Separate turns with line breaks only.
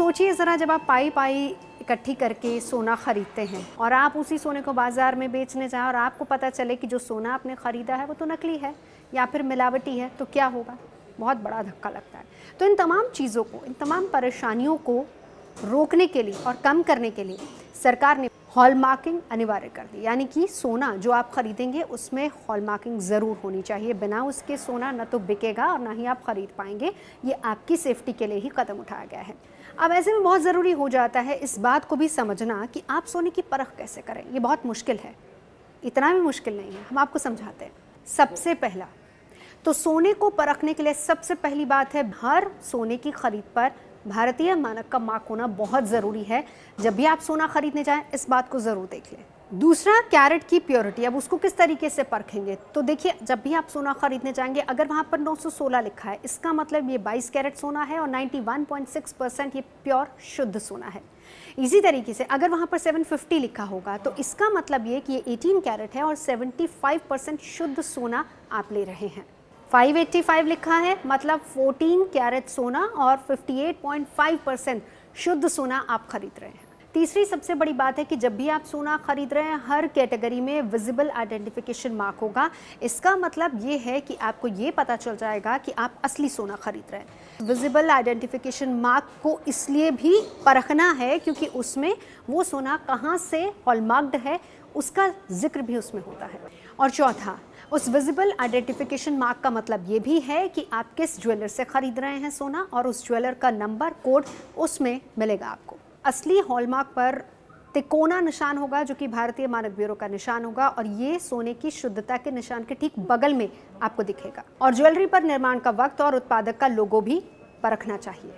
सोचिए ज़रा, जब आप पाई पाई इकट्ठी करके सोना ख़रीदते हैं और आप उसी सोने को बाज़ार में बेचने जाएं और आपको पता चले कि जो सोना आपने ख़रीदा है वो तो नकली है या फिर मिलावटी है, तो क्या होगा? बहुत बड़ा धक्का लगता है। तो इन तमाम चीज़ों को, इन तमाम परेशानियों को रोकने के लिए और कम करने के लिए सरकार ने हॉलमार्किंग अनिवार्य कर दी। यानी कि सोना जो आप खरीदेंगे उसमें हॉलमार्किंग ज़रूर होनी चाहिए। बिना उसके सोना न तो बिकेगा और ना ही आप ख़रीद पाएंगे। ये आपकी सेफ्टी के लिए ही कदम उठाया गया है। अब ऐसे में बहुत ज़रूरी हो जाता है इस बात को भी समझना कि आप सोने की परख कैसे करें। ये बहुत मुश्किल है, इतना भी मुश्किल नहीं है, हम आपको समझाते हैं। सबसे पहला तो सोने को परखने के लिए सबसे पहली बात है, हर सोने की खरीद पर भारतीय मानक का मार्क होना बहुत ज़रूरी है। जब भी आप सोना खरीदने जाएं इस बात को ज़रूर देख लें। दूसरा, कैरेट की प्योरिटी। अब उसको किस तरीके से परखेंगे? तो देखिए, जब भी आप सोना खरीदने जाएंगे, अगर वहाँ पर 916 लिखा है, इसका मतलब ये 22 कैरेट सोना है और 91.6% ये प्योर शुद्ध सोना है। इसी तरीके से अगर वहाँ पर 750 लिखा होगा तो इसका मतलब ये कि ये 18 कैरेट है और 75% शुद्ध सोना आप ले रहे हैं। 585 लिखा है, मतलब 14 कैरेट सोना और 58.5% शुद्ध सोना आप खरीद रहे हैं। तीसरी सबसे बड़ी बात है कि जब भी आप सोना खरीद रहे हैं, हर कैटेगरी में विजिबल आइडेंटिफिकेशन मार्क होगा। इसका मतलब ये है कि आपको ये पता चल जाएगा कि आप असली सोना खरीद रहे हैं। विजिबल आइडेंटिफिकेशन मार्क को इसलिए भी परखना है क्योंकि उसमें वो सोना कहाँ से हॉलमार्क्ड है उसका जिक्र भी उसमें होता है। और चौथा, उस विजिबल आइडेंटिफिकेशन मार्क का मतलब ये भी है कि आप किस ज्वेलर से खरीद रहे हैं सोना, और उस ज्वेलर का नंबर कोड उसमें मिलेगा आपको। असली हॉलमार्क पर तिकोना निशान होगा जो कि भारतीय मानक ब्यूरो का निशान होगा, और ये सोने की शुद्धता के निशान के ठीक बगल में आपको दिखेगा। और ज्वेलरी पर निर्माण का वक्त और उत्पादक का लोगो भी परखना चाहिए।